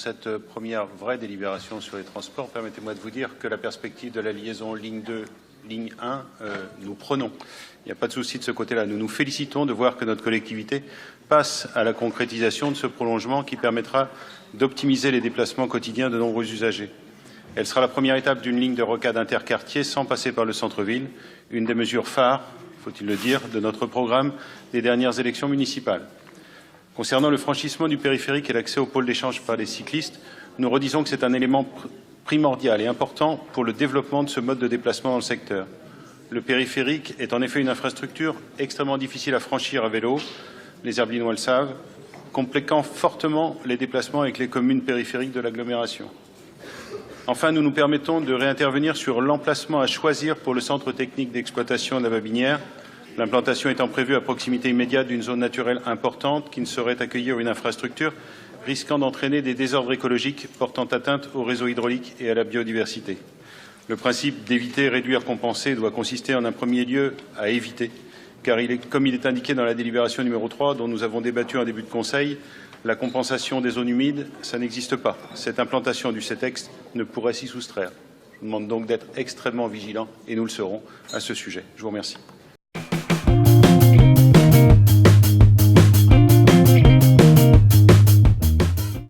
cette première vraie délibération sur les transports, permettez-moi de vous dire que la perspective de la liaison ligne 2, ligne 1, nous prenons. Il n'y a pas de souci de ce côté-là. Nous nous félicitons de voir que notre collectivité passe à la concrétisation de ce prolongement qui permettra d'optimiser les déplacements quotidiens de nombreux usagers. Elle sera la première étape d'une ligne de rocade interquartier sans passer par le centre-ville, une des mesures phares, faut-il le dire, de notre programme des dernières élections municipales. Concernant le franchissement du périphérique et l'accès au pôle d'échange par les cyclistes, nous redisons que c'est un élément primordial et important pour le développement de ce mode de déplacement dans le secteur. Le périphérique est en effet une infrastructure extrêmement difficile à franchir à vélo, les Herblinois le savent, compliquant fortement les déplacements avec les communes périphériques de l'agglomération. Enfin, nous nous permettons de réintervenir sur l'emplacement à choisir pour le centre technique d'exploitation de la Babinière, l'implantation étant prévue à proximité immédiate d'une zone naturelle importante qui ne saurait accueillir une infrastructure risquant d'entraîner des désordres écologiques portant atteinte au réseau hydraulique et à la biodiversité. Le principe d'éviter, réduire, compenser doit consister en un premier lieu à éviter, car comme il est indiqué dans la délibération numéro 3 dont nous avons débattu en début de Conseil, la compensation des zones humides, ça n'existe pas. Cette implantation du CETEX ne pourrait s'y soustraire. Je vous demande donc d'être extrêmement vigilant, et nous le serons, à ce sujet. Je vous remercie.